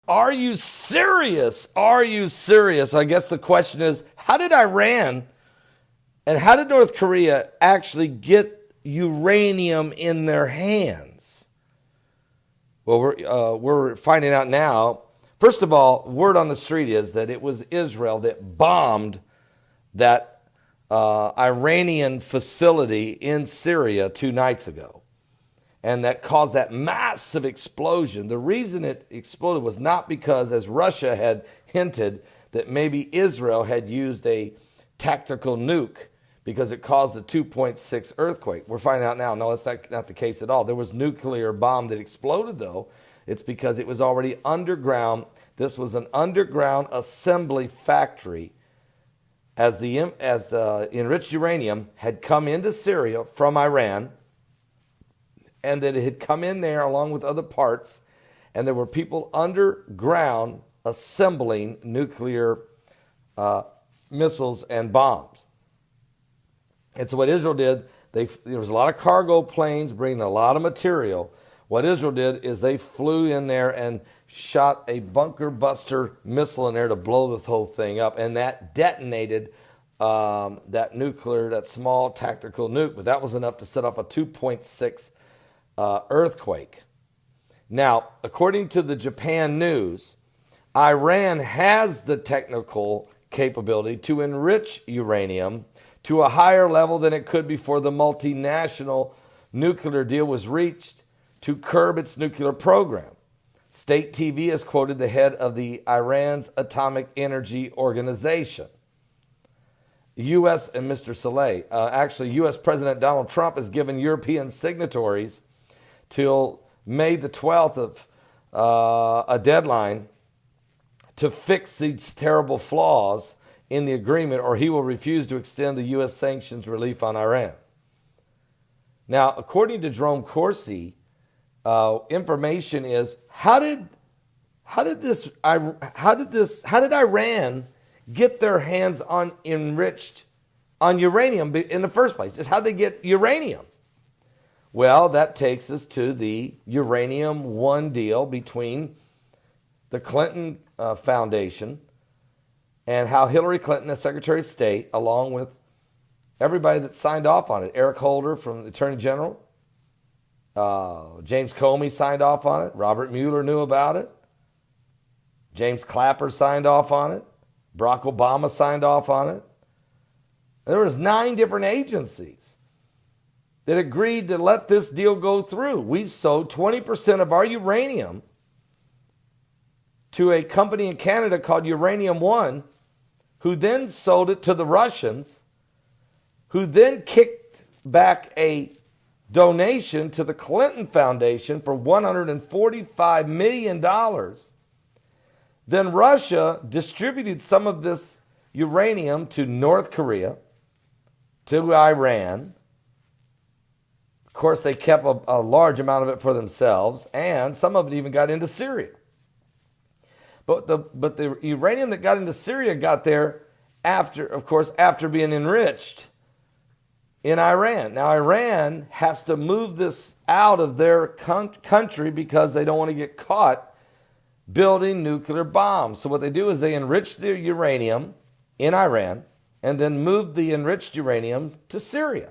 Are you serious? Are you serious? I guess the question is, how did Iran and how did North Korea actually get uranium in their hands? Well, we're finding out now. First of all, word on the street is that it was Israel that bombed that Iranian facility in Syria 2 nights ago. And that caused that massive explosion. The reason it exploded was not because, as Russia had hinted, that maybe Israel had used a tactical nuke because it caused a 2.6 earthquake. We're finding out now, no, that's not the case at all. There was nuclear bomb that exploded, though. It's because it was already underground. This was an underground assembly factory as the enriched uranium had come into Syria from Iran, and that it had come in there along with other parts, and there were people underground assembling nuclear missiles and bombs. And so what Israel did, there was a lot of cargo planes bringing a lot of material. What Israel did is they flew in there and shot a bunker buster missile in there to blow the whole thing up, and that detonated that small tactical nuke. But that was enough to set off a 2.6 earthquake. Now, according to the Japan News, Iran has the technical capability to enrich uranium to a higher level than it could before the multinational nuclear deal was reached to curb its nuclear program. State TV has quoted the head of the Iran's Atomic Energy Organization. U.S. and Mr. Saleh, actually U.S. President Donald Trump has given European signatories till May the 12th of a deadline to fix these terrible flaws in the agreement, or he will refuse to extend the U.S. sanctions relief on Iran. Now, according to Jerome Corsi, information is how did Iran get their hands on uranium in the first place? How did they get uranium? Well, that takes us to the Uranium One deal between the Clinton Foundation and how Hillary Clinton, as Secretary of State, along with everybody that signed off on it, Eric Holder from the Attorney General, James Comey signed off on it, Robert Mueller knew about it, James Clapper signed off on it, Barack Obama signed off on it. There was 9 different agencies that agreed to let this deal go through. We sold 20% of our uranium to a company in Canada called Uranium One, who then sold it to the Russians, who then kicked back a donation to the Clinton Foundation for $145 million. Then Russia distributed some of this uranium to North Korea, to Iran. Of course, they kept a large amount of it for themselves, and some of it even got into Syria. But the uranium that got into Syria got there after being enriched in Iran. Now, Iran has to move this out of their country because they don't want to get caught building nuclear bombs. So what they do is they enrich the uranium in Iran and then move the enriched uranium to Syria,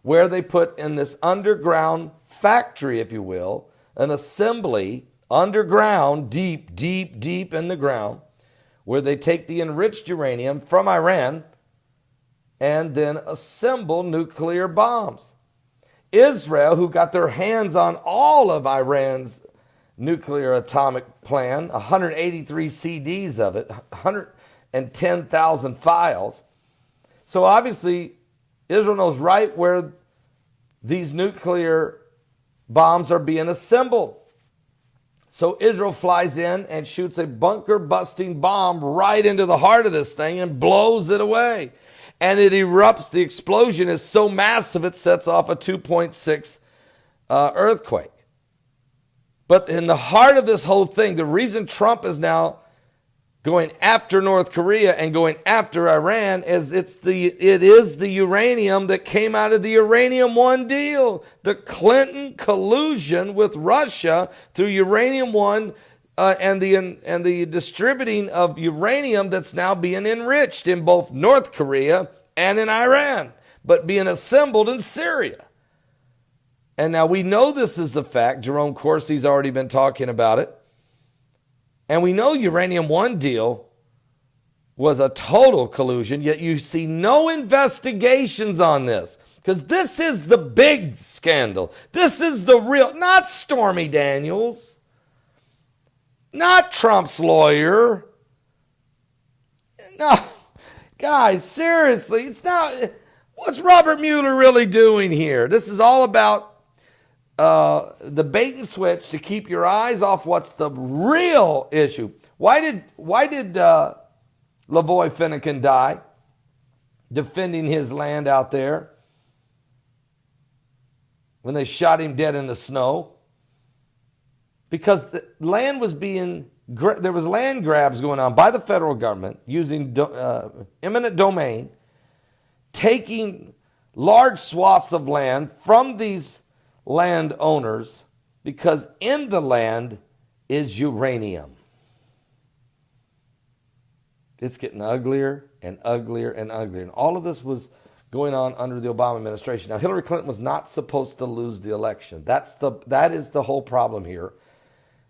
where they put in this underground factory, if you will, an assembly underground, deep in the ground, where they take the enriched uranium from Iran and then assemble nuclear bombs. Israel, who got their hands on all of Iran's nuclear atomic plan, 183 CDs of it, 110,000 files. So obviously, Israel knows right where these nuclear bombs are being assembled. So Israel flies in and shoots a bunker-busting bomb right into the heart of this thing and blows it away. And it erupts. The explosion is so massive it sets off a 2.6 earthquake. But in the heart of this whole thing, the reason Trump is now going after North Korea and going after Iran is it is the uranium that came out of the Uranium One deal. The Clinton collusion with Russia through Uranium One and the distributing of uranium that's now being enriched in both North Korea and in Iran, but being assembled in Syria. And now we know this is the fact. Jerome Corsi's already been talking about it. And we know Uranium One deal was a total collusion, yet you see no investigations on this. Because this is the big scandal. This is the real, not Stormy Daniels, not Trump's lawyer. No, guys, seriously, it's not, what's Robert Mueller really doing here? This is all about the bait and switch to keep your eyes off what's the real issue. Why did Lavoy Finnegan die defending his land out there when they shot him dead in the snow? Because the land was there was land grabs going on by the federal government using eminent domain, taking large swaths of land from these landowners because in the land is uranium. It's getting uglier and uglier and uglier. And all of this was going on under the Obama administration. Now, Hillary Clinton was not supposed to lose the election. That is the whole problem here.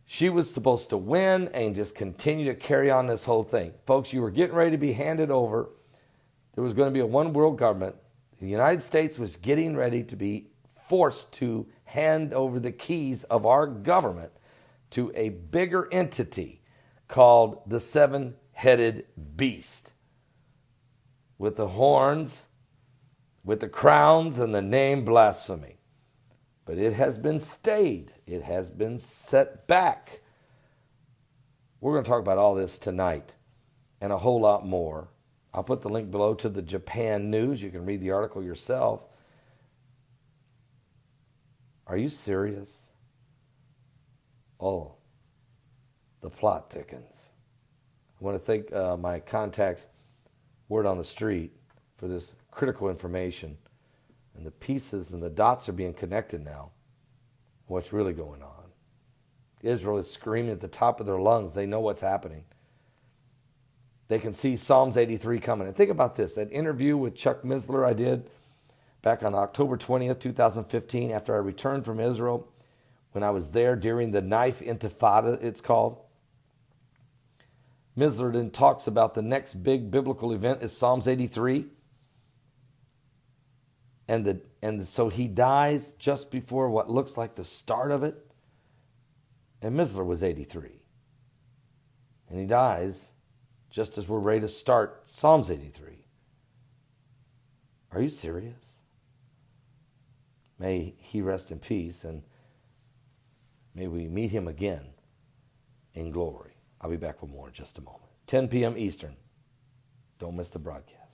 She was supposed to win and just continue to carry on this whole thing. Folks, you were getting ready to be handed over. There was going to be a one world government. The United States was getting ready to be forced to hand over the keys of our government to a bigger entity called the seven-headed beast, with the horns, with the crowns, and the name blasphemy. But it has been stayed. It has been set back. We're going to talk about all this tonight and a whole lot more. I'll put the link below to the Japan news. You can read the article yourself. Are you serious? Oh, the plot thickens. I want to thank my contacts, word on the street, for this critical information. And the pieces and the dots are being connected now. What's really going on? Israel is screaming at the top of their lungs. They know what's happening. They can see Psalms 83 coming. And think about this. That interview with Chuck Missler I did back on October 20th, 2015, after I returned from Israel, when I was there during the Knife Intifada, it's called. Missler then talks about the next big biblical event is Psalms 83. And so he dies just before what looks like the start of it. And Missler was 83. And he dies just as we're ready to start Psalms 83. Are you serious? May he rest in peace, and may we meet him again in glory. I'll be back with more in just a moment. 10 p.m. Eastern. Don't miss the broadcast.